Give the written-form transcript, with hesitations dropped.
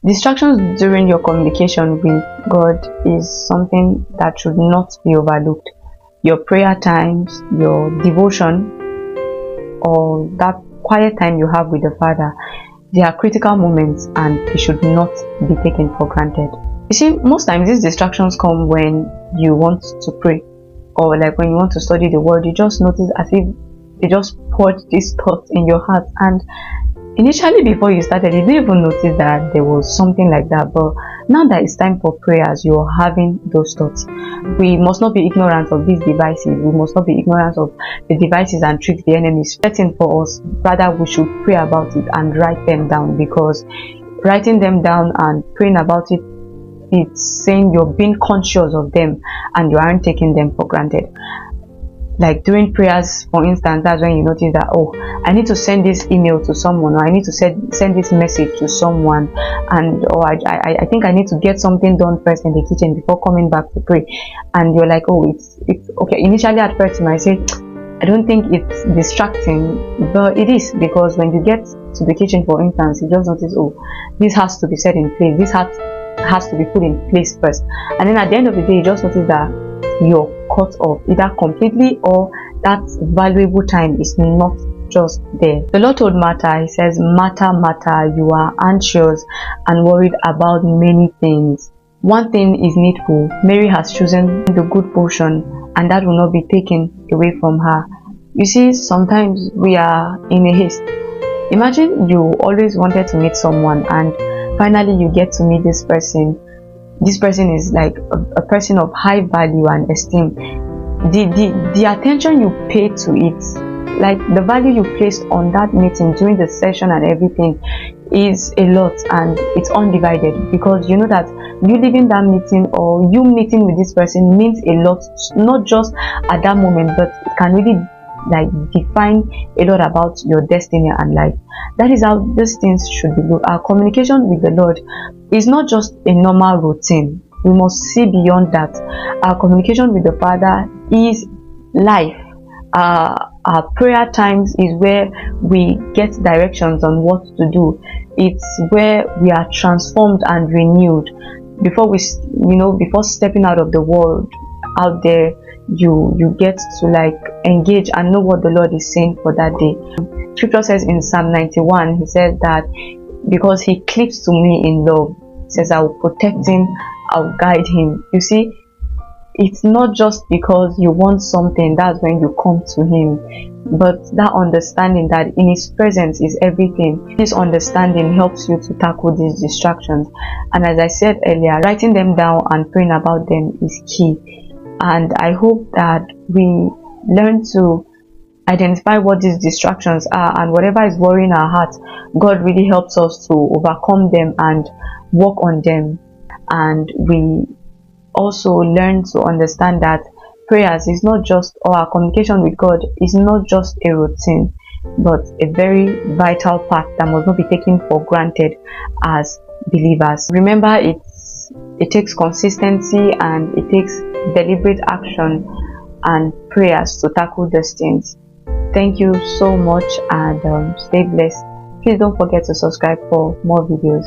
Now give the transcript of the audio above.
Distractions during your communication with God is something that should not be overlooked. Your prayer times, your devotion, or that quiet time you have with the Father, they are critical moments and it should not be taken for granted. You see, most times these distractions come when you want to pray, or like when you want to study the word. You just notice as if they just poured this thought in your heart, and initially before you started, you didn't even notice that there was something like that. But now that it's time for prayers, you're having those thoughts. We must not be ignorant of these devices. We must not be ignorant of the devices and tricks the enemy is setting for us. Rather, we should pray about it and write them down, because writing them down and praying about it, it's saying you're being conscious of them and you aren't taking them for granted. Like during prayers, for instance, that's when you notice that, oh, I need to send this email to someone, or I need to send this message to someone, and or I think I need to get something done first in the kitchen before coming back to pray. And you're like, oh, it's okay. Initially at first you might say, I don't think it's distracting, but it is, because when you get to the kitchen, for instance, you just notice, oh, this has to be set in place, this has to be put in place first, and then at the end of the day you just notice that you're cut off either completely, or that valuable time is not just there. The Lord told Martha, he says, Martha, you are anxious and worried about many things. One thing is needful. Mary has chosen the good portion, and that will not be taken away from her. You see, sometimes we are in a haste. Imagine you always wanted to meet someone, and finally you get to meet this person. This person is like a person of high value and esteem. The attention you pay to it, like the value you placed on that meeting during the session and everything, is a lot, and it's undivided, because you know that you leaving that meeting or you meeting with this person means a lot, not just at that moment, but it can really like define a lot about your destiny and life. That is how these things should be looked. Our communication with the Lord is not just a normal routine. We must see beyond that. Our communication with the Father is life. Our prayer times is where we get directions on what to do. It's where we are transformed and renewed. Before stepping out of the world out there, you get to like engage and know what the Lord is saying for that day. Scripture says in Psalm 91, he says that because he cleaves to me in love, he says, I will protect him, I'll guide him. You see, it's not just because you want something that's when you come to him, but that understanding that in his presence is everything. This understanding helps you to tackle these distractions, and as I said earlier, writing them down and praying about them is key. And I hope that we learn to identify what these distractions are, and whatever is worrying our heart, God really helps us to overcome them and work on them. And we also learn to understand that prayers is not just, or our communication with God is not just a routine, but a very vital part that must not be taken for granted as believers. Remember, it takes consistency and it takes deliberate action and prayers to tackle these things. Thank you so much, and stay blessed. Please don't forget to subscribe for more videos.